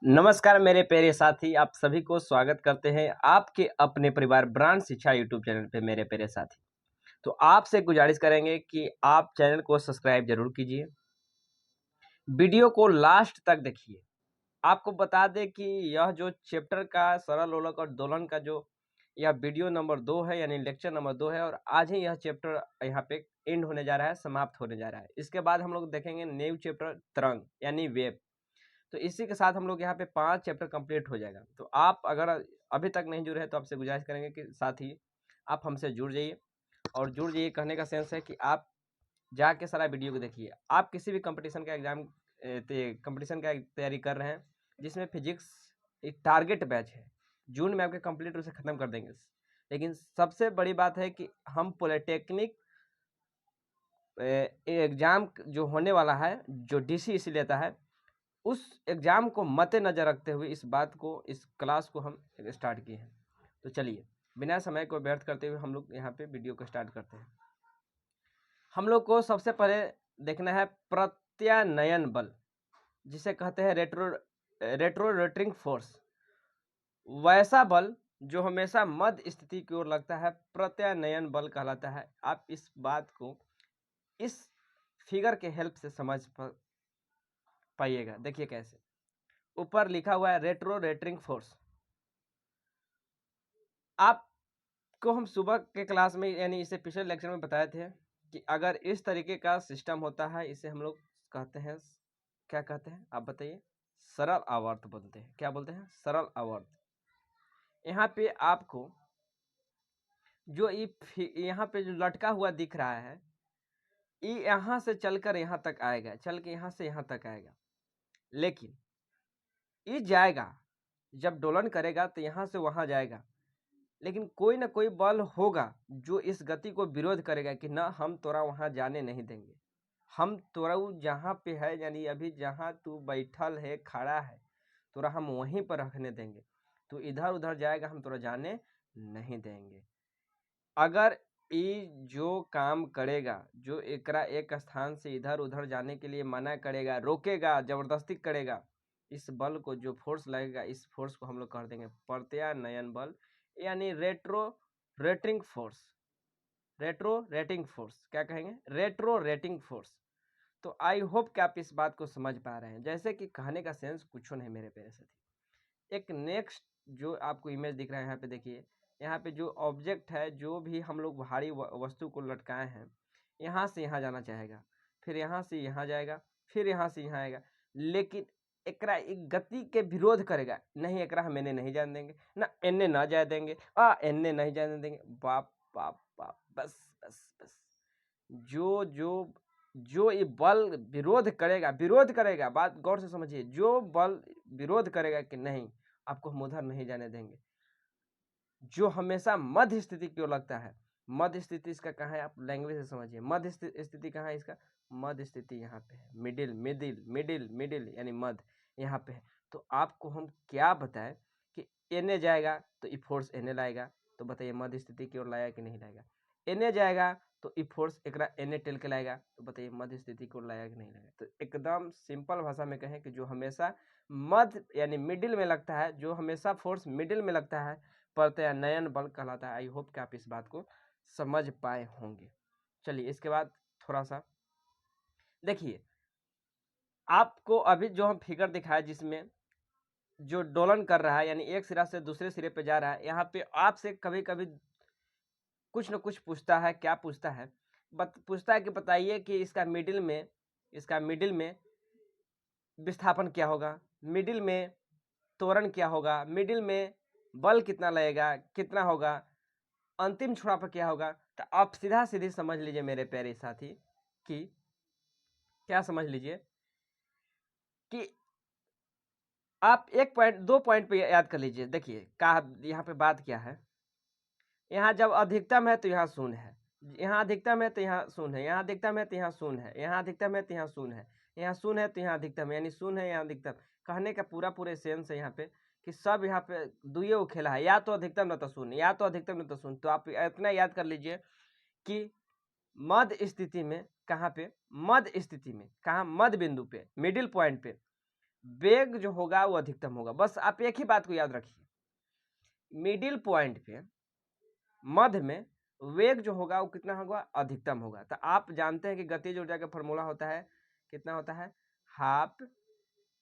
नमस्कार मेरे प्यारे साथी, आप सभी को स्वागत करते हैं आपके अपने परिवार ब्रांड शिक्षा यूट्यूब चैनल पे। मेरे प्यारे साथी, तो आपसे गुजारिश करेंगे कि आप चैनल को सब्सक्राइब जरूर कीजिए, वीडियो को लास्ट तक देखिए। आपको बता दें कि यह जो चैप्टर का सरल लोलक और दोलन का जो यह वीडियो नंबर 2 है, यानी लेक्चर नंबर 2 है, और आज ही यह चैप्टर यहाँ पे एंड होने जा रहा है, समाप्त होने जा रहा है। इसके बाद हम लोग देखेंगे न्यू चैप्टर तरंग यानी वेब। तो इसी के साथ हम लोग यहाँ पे 5 चैप्टर कंप्लीट हो जाएगा। तो आप अगर अभी तक नहीं जुड़े हैं तो आपसे गुजारिश करेंगे कि साथ ही आप हमसे जुड़ जाइए। और जुड़ जाइए कहने का सेंस है कि आप जाके सारा वीडियो को देखिए। आप किसी भी कंपटीशन का एग्जाम कंपटीशन का तैयारी कर रहे हैं जिसमें फिजिक्स एक टारगेट बैच है, जून में आपके कंप्लीट उसे ख़त्म कर देंगे। लेकिन सबसे बड़ी बात है कि हम पॉलिटेक्निक एग्ज़ाम जो होने वाला है, जो डीसी लेता है, उस एग्ज़ाम को मद्देनज़र रखते हुए इस बात को, इस क्लास को हम स्टार्ट किए हैं। तो चलिए बिना समय को व्यर्थ करते हुए हम लोग यहाँ पे वीडियो को स्टार्ट करते हैं। हम लोग को सबसे पहले देखना है प्रत्यानयन बल, जिसे कहते हैं रेट्रोरेटिंग फोर्स। वैसा बल जो हमेशा मध्य स्थिति की ओर लगता है प्रत्यानयन बल कहलाता है। आप इस बात को इस फिगर के हेल्प से समझ पाइएगा। देखिए कैसे, ऊपर लिखा हुआ है रेट्रोरेटिंग फोर्स। आपको हम सुबह के क्लास में, यानी इसे पिछले लेक्चर में बताए थे कि अगर इस तरीके का सिस्टम होता है, इसे हम लोग कहते हैं, क्या कहते हैं आप बताइए? सरल आवर्त बोलते हैं। क्या बोलते हैं? सरल आवर्त। यहाँ पे आपको जो यहाँ पे जो लटका हुआ दिख रहा है, ये यहाँ से चलकर यहाँ तक आएगा, चल के यहाँ से यहाँ तक आएगा। लेकिन ये जाएगा, जब दोलन करेगा तो यहाँ से वहाँ जाएगा, लेकिन कोई ना कोई बल होगा जो इस गति को विरोध करेगा कि ना, हम तोरा वहाँ जाने नहीं देंगे, हम तोरा जहाँ पे है, यानी अभी जहाँ तू बैठल है, खड़ा है, तोरा हम वहीं पर रखने देंगे। तो इधर उधर जाएगा, हम तोरा जाने नहीं देंगे। अगर ये जो काम करेगा, जो एकरा एक स्थान से इधर उधर जाने के लिए मना करेगा, रोकेगा, जबरदस्ती करेगा, इस बल को, जो फोर्स लगेगा, इस फोर्स को हम लोग कर देंगे प्रत्यानयन बल, यानी रेट्रोरेटिंग फोर्स। रेट्रोरेटिंग फोर्स क्या कहेंगे? रेट्रोरेटिंग फोर्स। तो आई होप कि आप इस बात को समझ पा रहे हैं। जैसे कि कहने का सेंस कुछ नहीं मेरे प्यारे साथी। एक नेक्स्ट जो आपको इमेज दिख रहा है, यहाँ पे देखिए, यहाँ पे जो ऑब्जेक्ट है, जो भी हम लोग भारी वस्तु को लटकाए हैं, यहाँ से यहाँ जाना चाहेगा, फिर यहाँ से यहाँ जाएगा, फिर यहाँ से यहाँ आएगा, लेकिन एकरा एक गति के विरोध करेगा। नहीं, एकरा हम एने नहीं जाने देंगे, ना एने ना जाए देंगे, एने नहीं जाने देंगे। बाप बाप बाप, बस बस बस। जो जो जो ये बल विरोध करेगा, बात गौर से समझिए, जो बल विरोध करेगा कि नहीं, आपको हम उधर नहीं जाने देंगे, जो हमेशा मध्य स्थिति की ओर लगता है। मध्य स्थिति इसका कहाँ है, आप लैंग्वेज से समझिए। मध्य स्थिति कहाँ है इसका? मध्य स्थिति यहाँ पे है, मिडिल मिडिल मिडिल मिडिल, यानी मध्य यहाँ पे है। तो आपको हम क्या बताएं कि एने जाएगा तो ई फोर्स एने लाएगा, तो बताइए मध्य स्थिति की ओर लाएगा कि नहीं लाएगा? एने जाएगा तो ई फोर्स एकरा एने टेल के लाएगा, तो बताइए मध्य स्थिति की ओर लाएगा कि नहीं लाएगा? तो एकदम सिंपल भाषा में कहें कि जो हमेशा मध्य यानी मिडिल में लगता है, जो हमेशा फोर्स मिडिल में लगता है, प्रत्यानयन बल कहलाता है। आई होप कि आप इस बात को समझ पाए होंगे। चलिए इसके बाद थोड़ा सा देखिए, आपको अभी जो हम फिगर दिखाया, जिसमें जो दोलन कर रहा है, यानी एक सिरा से दूसरे सिरे पे जा रहा है, यहाँ पे आपसे कभी कभी कुछ न कुछ पूछता है। क्या पूछता है? पूछता है कि बताइए कि इसका मिडिल में विस्थापन क्या होगा, मिडिल में त्वरण क्या होगा, मिडिल में बल कितना लगेगा, कितना होगा, अंतिम छोड़ा पर क्या होगा। तो आप सीधा सीधी समझ लीजिए मेरे प्यारे साथी कि क्या समझ लीजिए कि आप एक पॉइंट, 2 पॉइंट पे याद कर लीजिए। देखिए का यहाँ पे बात क्या है, यहाँ जब अधिकतम है तो यहाँ शून्य है, यहाँ अधिकतम है तो यहाँ शून्य है, यहाँ अधिकतम है तो यहाँ शून्य है, यहाँ अधिकतम है तो यहाँ शून्य है, यहाँ शून्य है तो यहाँ अधिकतम है, यानी शून्य है यहाँ अधिकतम। कहने का पूरा सेंस है यहाँ पे कि सब यहाँ पे दुए वो खेला है, या तो अधिकतम न तो शून्य, या तो अधिकतम न तो शून्य। तो आप इतना याद कर लीजिए कि मध्य स्थिति में, कहाँ पे? मध्य स्थिति में, कहाँ? मध्य बिंदु पे, मिडिल पॉइंट पे वेग जो होगा वो अधिकतम होगा। बस आप एक ही बात को याद रखिए, मिडिल पॉइंट पे मध्य में वेग जो होगा वो कितना होगा, अधिकतम होगा। तो आप जानते हैं कि गतिज ऊर्जा का फॉर्मूला होता है, कितना होता है, हाफ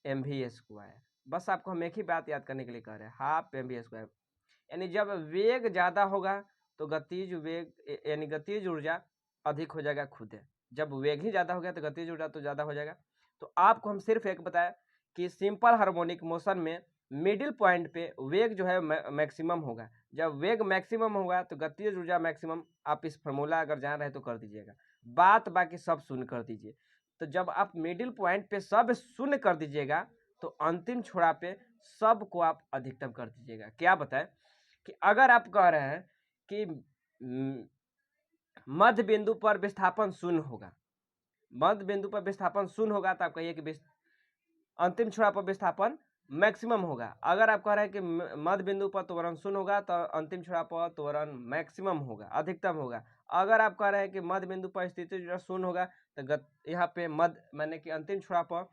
mv²। बस आपको हम एक ही बात याद करने के लिए कह रहे हैं, हाफ mv²। यानी जब वेग ज्यादा होगा तो गतिज वेग यानी गतिज ऊर्जा अधिक हो जाएगा खुद है। जब वेग ही ज्यादा हो गया तो गतिज ऊर्जा तो ज्यादा हो जाएगा। तो आपको हम सिर्फ एक बताया कि सिंपल हार्मोनिक मोशन में मिडिल पॉइंट पे वेग जो है मैक्सिमम होगा। जब वेग मैक्सिमम होगा तो गतिज ऊर्जा मैक्सिमम। आप इस फॉर्मूला अगर जान रहे तो कर दीजिएगा, बात बाकी सब शून्य कर दीजिए। तो जब आप मिडिल पॉइंट पे सब शून्य कर दीजिएगा तो अंतिम छोड़ा पे सब को आप अधिकतम कर दीजिएगा। क्या बताएं कि अगर आप कह रहे हैं कि मध्य बिंदु पर विस्थापन शून्य होगा, मध्य बिंदु पर विस्थापन शून्य होगा, तो आप कहिए कि अंतिम छोड़ा पर विस्थापन मैक्सिमम होगा। अगर आप कह रहे हैं कि मध्य बिंदु पर त्वरण शून्य होगा तो अंतिम छोड़ा पर त्वरण मैक्सिमम होगा, अधिकतम होगा। अगर आप कह रहे हैं कि मध्य बिंदु पर स्थिति ऊर्जा शून्य होगा तो यहाँ पे मध्य माने कि अंतिम छोड़ा पर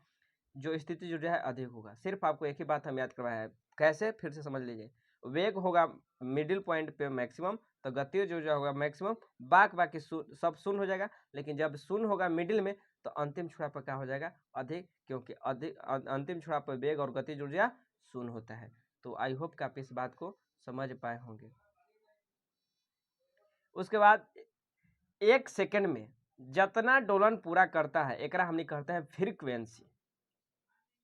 जो स्थिति ऊर्जा है अधिक होगा। सिर्फ आपको एक ही बात हम याद करवाया है, कैसे, फिर से समझ लीजिए। वेग होगा मिडिल पॉइंट पे मैक्सिमम तो गतिज ऊर्जा होगा मैक्सिमम, बाकी सब शून्य हो जाएगा। लेकिन जब शून्य होगा मिडिल में तो अंतिम छोड़ा पर क्या हो जाएगा, अधिक, क्योंकि अधिक अंतिम छोड़ा पर वेग और गतिज ऊर्जा शून्य होता है। तो आई होप कि आप इस बात को समझ पाए होंगे। उसके बाद एक सेकंड में जितना दोलन पूरा करता है एकरा हमने कहते हैं फ्रीक्वेंसी।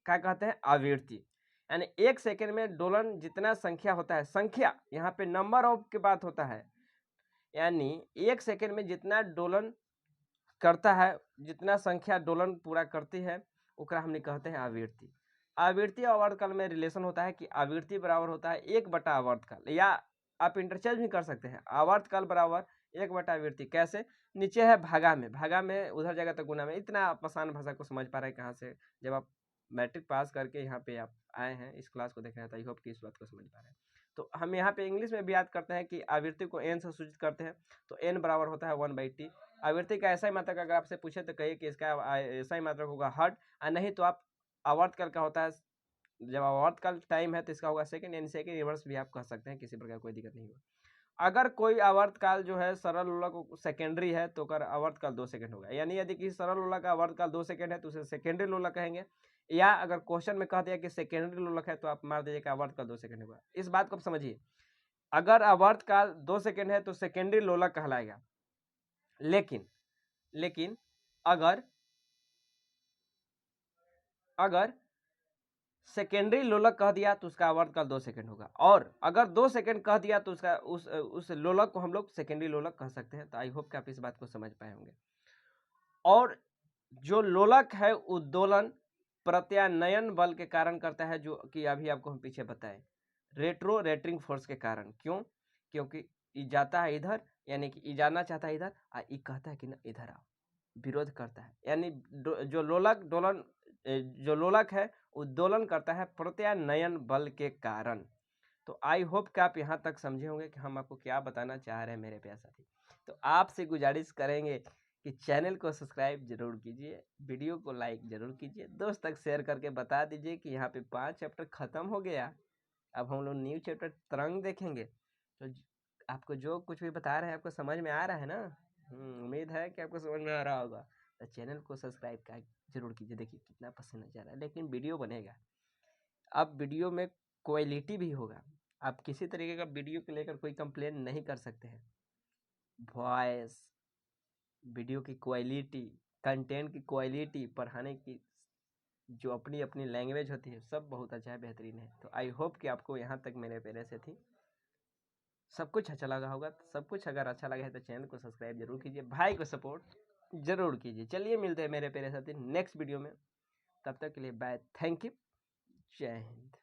क्या कहते हैं, आवृत्ति। यानी एक सेकंड में दोलन जितना संख्या होता है, संख्या यहाँ पे नंबर ऑफ की बात होता है, यानी एक सेकंड में जितना दोलन करता है, जितना संख्या दोलन पूरा करती है ओकरा हमने कहते हैं आवृत्ति। आवृत्ति और आवर्तकाल में रिलेशन होता है कि आवृत्ति बराबर होता है 1/, आवर्तकाल, या आप इंटरचेंज भी कर सकते हैं, आवर्तकाल बराबर 1/, आवृत्ति। कैसे, नीचे है भागा में उधर जाएगा तो गुना में। इतना आप आसान भाषा को समझ पा रहे हैं कहाँ से, जब आप मैट्रिक पास करके यहाँ पे आप आए हैं, इस क्लास को देख रहे हैं, तो आई होप कि इस बात को समझ पा रहे हैं। तो हम यहाँ पे इंग्लिश में भी याद करते हैं कि आवृत्ति को n से सूचित करते हैं, तो n बराबर होता है 1/t। आवृत्ति का ऐसा ही मात्रक अगर आपसे पूछे तो कहिए कि इसका ऐसा ही मात्रक होगा हर्ट, और नहीं तो आप आवर्तकाल का होता है, जब आवर्तकाल टाइम है तो इसका होगा सेकंड, यानी सेकंड रिवर्स भी आप कह सकते हैं, किसी प्रकार कोई दिक्कत नहीं होगा। अगर कोई आवर्तकाल जो है सरल लोलक सेकेंडरी है तो कर आवर्तकाल 2 सेकंड होगा। यानी यदि किसी सरल लोलक का आवर्तकाल 2 सेकंड है तो उसे सेकेंडरी लोलक कहेंगे, या अगर क्वेश्चन में कह दिया कि सेकेंडरी लोलक है तो आप मार दीजिए कि आवर्तकाल 2 सेकंड होगा। इस बात को आप समझिए, अगर आवर्तकाल 2 सेकंड है तो सेकेंडरी लोलक कहलाएगा। लेकिन अगर सेकेंडरी लोलक कह दिया तो उसका आवर्तकाल 2 सेकंड होगा, और अगर 2 सेकंड कह दिया तो उसका उस लोलक को हम लोग सेकेंडरी लोलक कह सकते हैं। तो आई होप कि आप इस बात को समझ पाए होंगे। और जो लोलक है उद्दोलन प्रत्यानयन बल के कारण करता है, जो कि अभी आपको हम पीछे बताएं, रेट्रो रेटरिंग फोर्स के कारण। क्यों, क्योंकि ई जाता है इधर, यानी कि ई जाना चाहता है इधर, और ई कहता है कि ना इधर आओ, विरोध करता है। यानी जो लोलक है उद्दोलन करता है प्रत्यानयन बल के कारण। तो आई होप कि आप यहाँ तक समझे होंगे कि हम आपको क्या बताना चाह रहे हैं मेरे प्यारे साथी। तो आपसे गुजारिश करेंगे कि चैनल को सब्सक्राइब जरूर कीजिए, वीडियो को लाइक जरूर कीजिए, दोस्त तक शेयर करके बता दीजिए कि यहाँ पे 5 चैप्टर खत्म हो गया, अब हम लोग न्यू चैप्टर तरंग देखेंगे। तो आपको जो कुछ भी बता रहे हैं आपको समझ में आ रहा है ना, उम्मीद है कि आपको समझ में आ रहा होगा। तो चैनल को सब्सक्राइब का जरूर कीजिए। देखिए कितना पसंद आ रहा है, लेकिन वीडियो बनेगा, अब वीडियो में क्वालिटी भी होगा। आप किसी तरीके का वीडियो को लेकर कोई कंप्लेन नहीं कर सकते हैं। वॉइस, वीडियो की क्वालिटी, कंटेंट की क्वालिटी, पढ़ाने की जो अपनी अपनी लैंग्वेज होती है, सब बहुत अच्छा है, बेहतरीन है। तो आई होप कि आपको यहाँ तक मेरे प्यारे से थी सब कुछ अच्छा लगा होगा। तो सब कुछ अगर अच्छा लगा है तो चैनल को सब्सक्राइब जरूर कीजिए, भाई को सपोर्ट जरूर कीजिए। चलिए मिलते हैं मेरे प्यारे साथी नेक्स्ट वीडियो में, तब तक के लिए बाय, थैंक यू, जय हिंद।